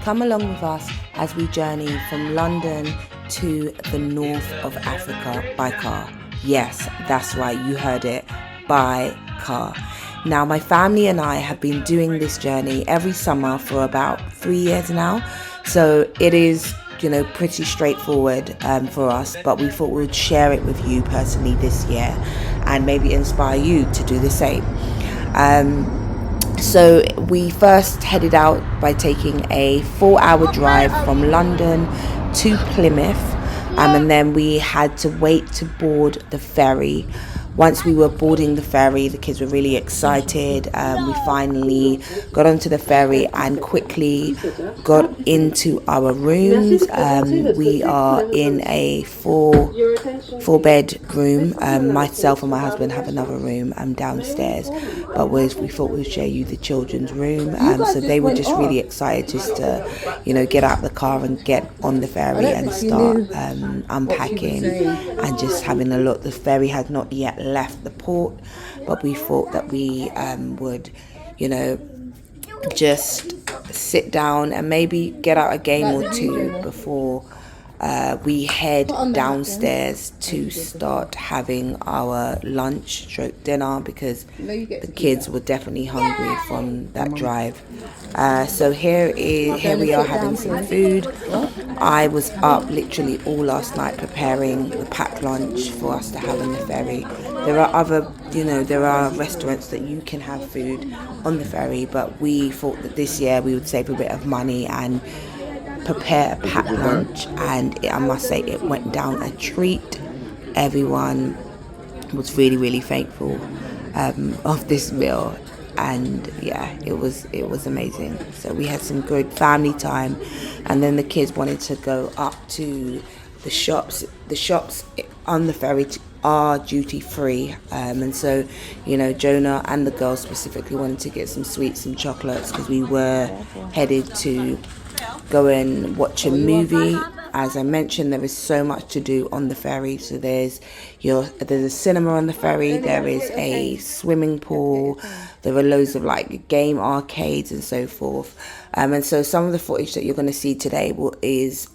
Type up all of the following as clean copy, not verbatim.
Come along with us as we journey from London to the north of Africa by car. Yes, that's right, you heard it, by car. Now, my family and I have been doing this journey every summer for about 3 years now, so it is pretty straightforward for us, but we thought we would share it with you personally this year and maybe inspire you to do the same. So we first headed out by taking a 4-hour drive from London to Plymouth, and then we had to wait to board the ferry. Once we were boarding the ferry, the kids were really excited. We finally got onto the ferry and quickly got into our rooms. We are in a four-bed room. Myself and my husband have another room downstairs, but we thought we'd show you the children's room. So they were just really excited just to, get out the car and get on the ferry and start unpacking and just having a look. The ferry had not yet left the port, but we thought that we would just sit down and maybe get out a game or two before we head downstairs to start having our lunch / dinner, because the kids were definitely hungry from that drive. So here we are having some food. I was up literally all last night preparing the packed lunch for us to have on the ferry. There are restaurants that you can have food on the ferry, but we thought that this year we would save a bit of money and prepare a packed lunch, and I must say it went down a treat. Everyone was really, really thankful of this meal, and yeah, it was amazing. So we had some good family time, and then the kids wanted to go up to the shops. The shops on the ferry are duty free, and so Jonah and the girls specifically wanted to get some sweets and chocolates because we were headed to go and watch a movie. As I mentioned, there is so much to do on the ferry. So there's a cinema on the ferry, there is a swimming pool, there are loads of game arcades and so forth. And so some of the footage that you're going to see today is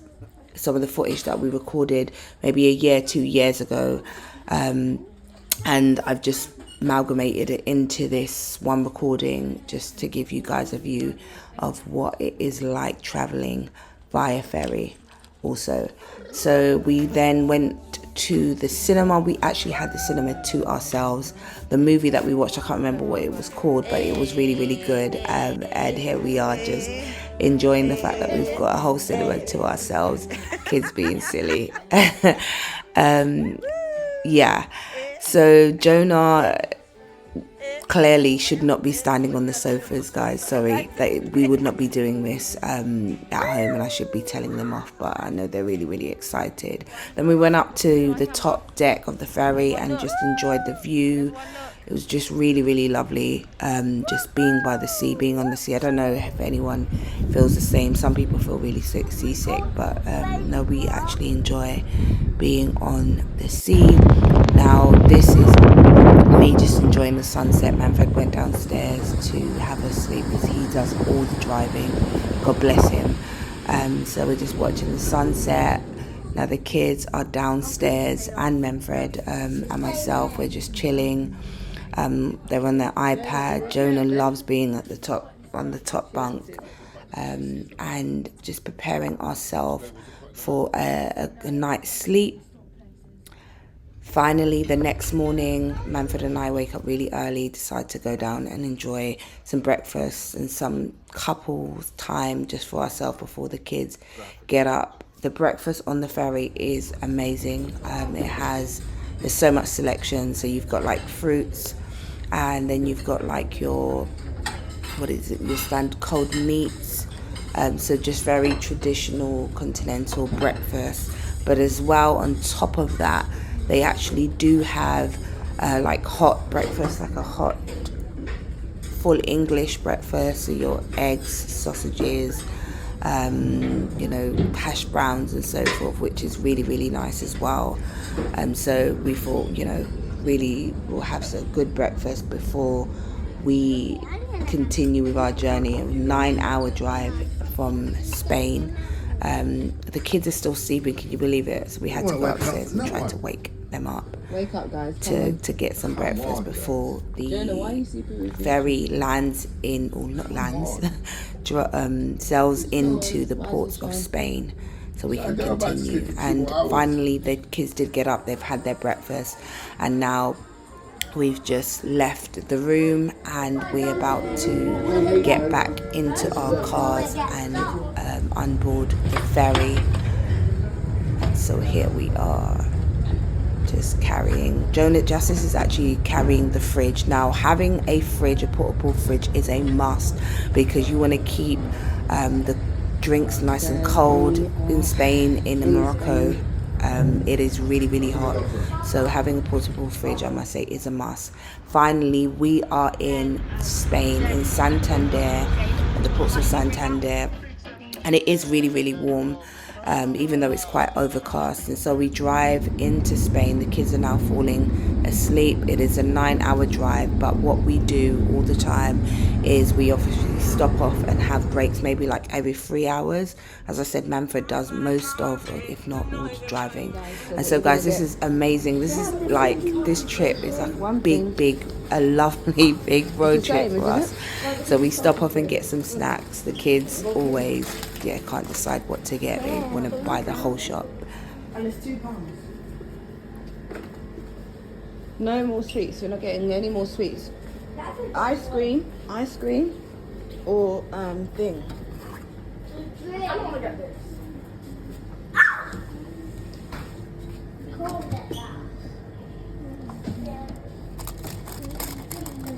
some of the footage that we recorded maybe 2 years ago, and I've just amalgamated it into this one recording just to give you guys a view of what it is like traveling via ferry also. So we then went to the cinema. We actually had the cinema to ourselves. The movie that we watched, I can't remember what it was called, but it was really, really good. And here we are just enjoying the fact that we've got a whole cinema to ourselves, kids being silly. Yeah, so Jonah clearly should not be standing on the sofas, guys. Sorry, we would not be doing this at home, and I should be telling them off, but I know they're really, really excited. Then we went up to the top deck of the ferry and just enjoyed the view. It was just really, really lovely, just being by the sea, being on the sea. I don't know if anyone feels the same. Some people feel really seasick, but no, we actually enjoy being on the sea. Now, this is me just enjoying the sunset. Manfred went downstairs to have a sleep because he does all the driving. God bless him. So we're just watching the sunset. Now the kids are downstairs, and Manfred and myself, we're just chilling. They're on their iPad. Jonah loves being on the top bunk, and just preparing ourselves for a night's sleep. Finally, the next morning, Manfred and I wake up really early, decide to go down and enjoy some breakfast and some couples time just for ourselves before the kids get up. The breakfast on the ferry is amazing. There's so much selection. So you've got fruits, and then you've got your standard cold meats. So just very traditional continental breakfast. But as well, on top of that, they actually do have hot breakfast, a hot full English breakfast. So your eggs, sausages, hash browns and so forth, which is really, really nice as well. So we thought, really we'll have some good breakfast before we continue with our journey. A 9-hour drive from Spain. The kids are still sleeping, can you believe it? So we had to go upstairs and try to wake them up. Wake up, guys. To get some breakfast before the ferry lands in, or not lands, sails into the ports of Spain, so we can continue. And finally the kids did get up, they've had their breakfast, and now we've just left the room and we're about to get back into our cars and onboard the ferry. And so here we are, just carrying. Jonah Justice is actually carrying the fridge. Now, having a fridge, a portable fridge, is a must because you want to keep the drinks nice and cold. In Spain, in Morocco, it is really, really hot. So having a portable fridge, I must say, is a must. Finally, we are in Spain, in Santander, at the ports of Santander, and it is really, really warm. Even though it's quite overcast. And so we drive into Spain. The kids are now falling asleep. It is a 9-hour drive, but what we do all the time is we obviously stop off and have breaks, maybe like every 3 hours. As I said, Manfred does most of, if not all, the driving. And so guys, this is amazing. This is like, this trip is like a lovely big road trip for us. So we stop off and get some snacks. The kids always can't decide what to get. They want to buy the whole shop. And it's £2. No more sweets. You're not getting any more sweets. Ice cream, or thing. I don't want to get this.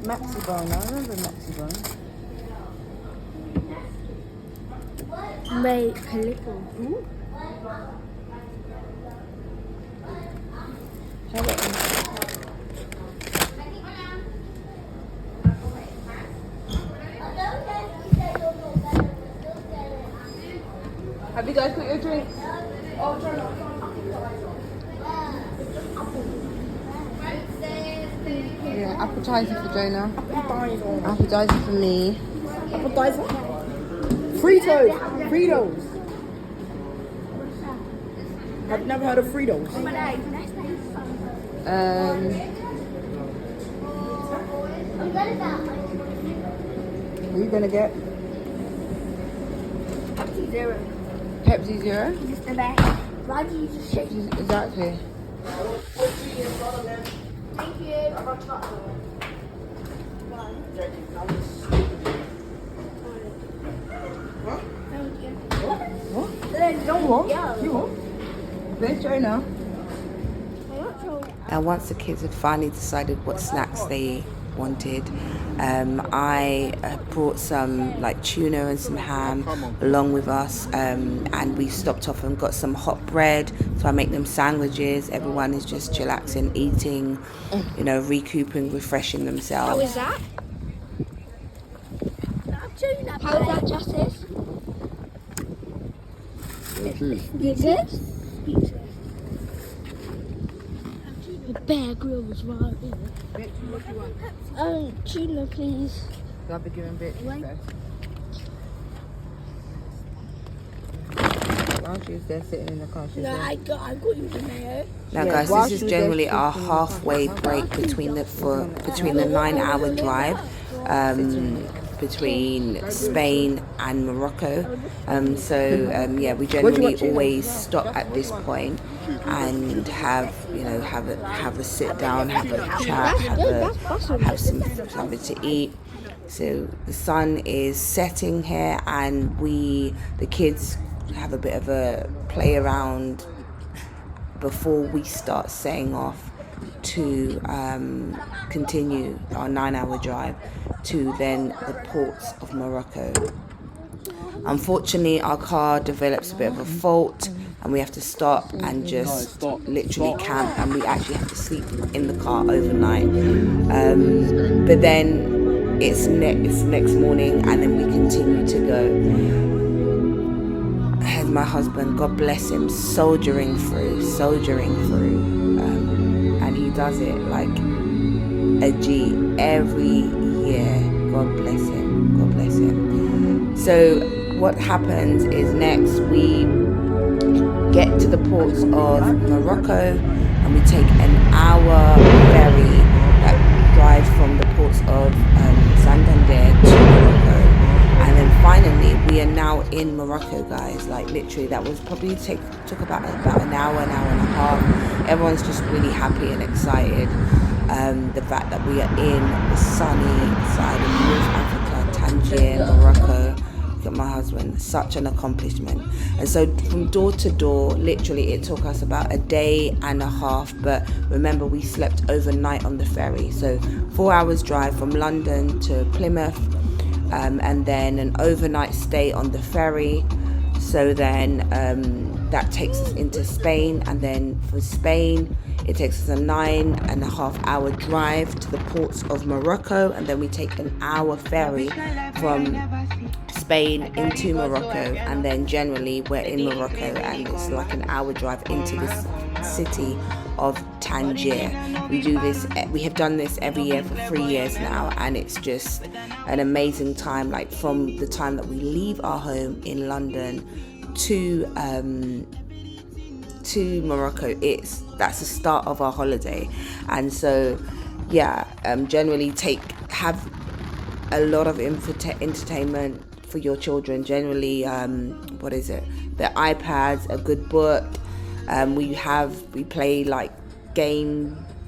Maxi bone. I remember Maxi bone. Make a little. Have it. Have you guys got your drinks? Yeah, appetizer for Jonah. Appetizer for me. Appetizer? Fritos. I've never heard of Fritos. What are you gonna get? Pepsi Zero. Pepsi Zero? It's the best. Why do you just shake? Exactly. Thank you. What? Don't want? yell. You want? Where's Jonah? And once the kids had finally decided what snacks they wanted, I brought some like tuna and some ham along with us, and we stopped off and got some hot bread. So I make them sandwiches. Everyone is just chillaxing, eating, recouping, refreshing themselves. How is that? How is that, Justice? Is it? Bear Grylls right here. Tuna, please. So I'll be giving bits first. While she's there sitting in the car, she's No, there. I got you the mayo. Now, guys, this is generally our halfway break between the 9-hour drive between Spain and Morocco. We generally always stop at this point and have a sit down, have a chat, have something to eat. So the sun is setting here, and the kids have a bit of a play around before we start setting off to continue our 9-hour drive to then the ports of Morocco. Unfortunately, our car develops a bit of a fault and we have to stop and just literally camp, and we actually have to sleep in the car overnight. But then it's next morning, and then we continue to go. Here's my husband, God bless him, soldiering through, and he does it like a G every year. God bless him. So what happens is next we get to the ports of Morocco and we take an hour ferry that drives from the ports of Santander to Morocco. And then finally we are now in Morocco, guys. Like literally that was probably took about an hour and a half. Everyone's just really happy and excited. The fact that we are in the sunny side of North Africa, Tangier, Morocco. Look at my husband, such an accomplishment. And so from door to door, literally it took us about a day and a half, but remember we slept overnight on the ferry. So 4 hours drive from London to Plymouth, and then an overnight stay on the ferry. So then that takes us into Spain, and then for Spain it takes us a 9.5 hour drive to the ports of Morocco, and then we take an hour ferry from Spain into Morocco, and then generally we're in Morocco and it's like an hour drive into this city of Tangier. We have done this every year for 3 years now, and it's just an amazing time. Like from the time that we leave our home in London to Morocco, that's the start of our holiday. And so generally have a lot of entertainment for your children. Generally the iPads, a good book. We play like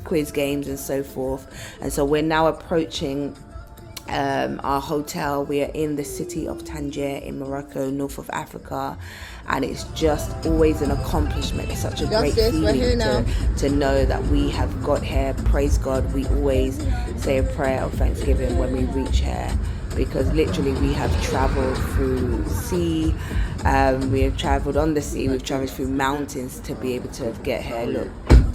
quiz games and so forth. And so we're now approaching our hotel. We are in the city of Tangier in Morocco, north of Africa, and it's just always an accomplishment. It's such a great feeling to know that we have got here. Praise God. We always say a prayer of thanksgiving when we reach here, because literally we have traveled through sea, we have traveled on the sea, we've traveled through mountains to be able to get here. Look,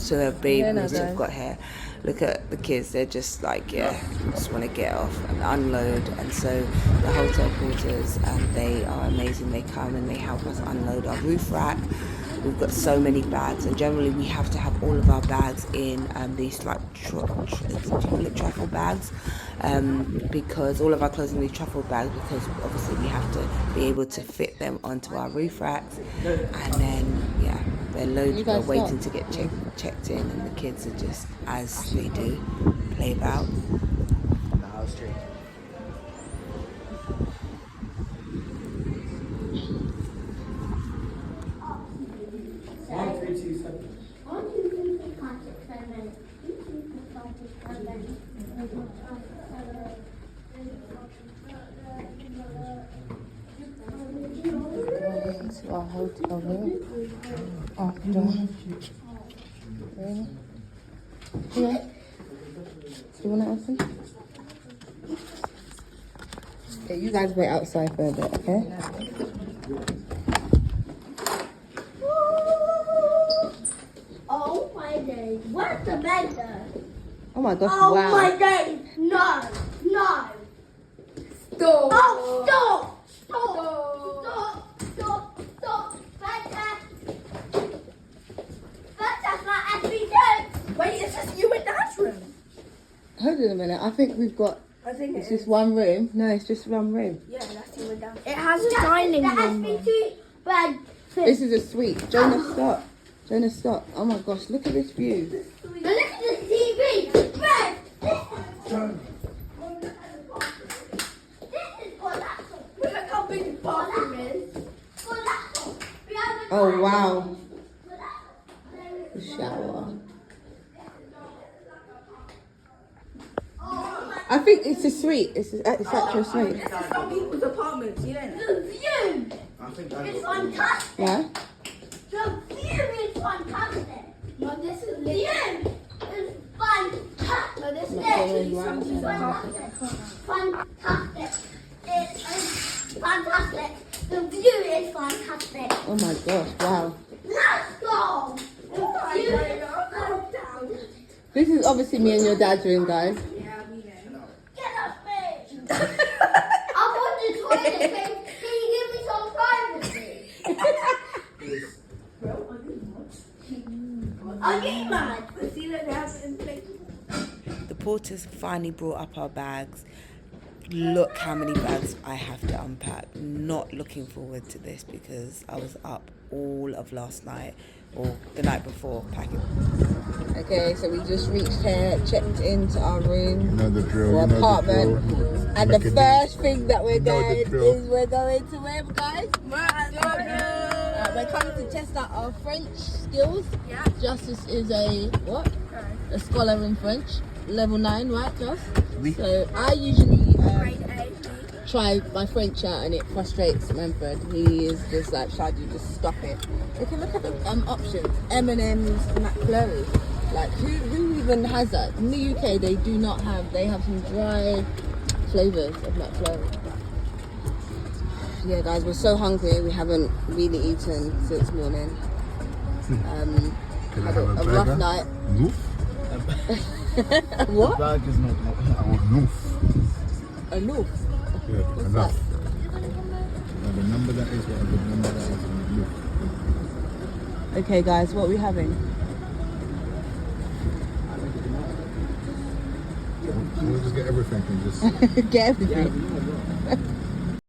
to have babies to have got here. Look at the kids, they're just like, just want to get off and unload. And so the hotel porters, they are amazing. They come and they help us unload our roof rack. We've got so many bags, and generally we have to have all of our bags in these like truffle bags, because all of our clothes in these truffle bags, because obviously we have to be able to fit them onto our roof racks. And then they're loaded, we're waiting to get checked in, and the kids are just, as they do, play about. Our hotel room after. Yeah. Do you want to open? Yeah, you guys wait outside for a bit, okay? Oh my days. Where's the bed there? Oh my gosh, Oh wow. my days. No. Stop. Oh, stop. Wait, is this you and Dad's room? Hold on a minute, I think we've got... It's just one room. No, it's just one room. Yeah, that's you and Dad. It has a dining room. This is a suite. Jonah, stop. Oh my gosh, look at this view. Look at the TV. Red. Look how big the bathroom is. Oh wow. The shower. I think it's a suite. It's actually a suite. This is some people's apartments, you know. The view is fantastic. Yeah? The view is fantastic. No, this is the view is fantastic. No, this is actually something fantastic. Fantastic. It is fantastic. The view is fantastic. Oh my gosh, wow. Let's go. The view is This is obviously me and your dad's room, guys. Get off me! I want the toilet. Can you give me some privacy? Are you mad? The porters finally brought up our bags, look how many bags I have to unpack. Not looking forward to this because I was up all of last night or the night before packing. Okay, so we just reached here, checked into our room, You know the drill. or You know apartment, the drill. and the first thing that we're You know the doing drill. is we're going to where, guys? We're coming to test out our French skills. Yeah. Justice is a what? A scholar in French, level 9, right, Just? So I usually try my French out, and it frustrates Manfred. He is just like, Shad, you just stop it. Okay, look at the options: M&M's, McFlurry. Like, who even has that? In the UK, they do not have. They have some dry flavors of McFlurry. Yeah, guys, we're so hungry. We haven't really eaten since morning. Can I Had have a burger? rough night. Noof? What? Bag is not. I want noof. A loaf. Yeah, What's enough. that? Now, the number that is what the number that is noof. Okay, guys, what are we having? We'll just get everything and just. Get everything.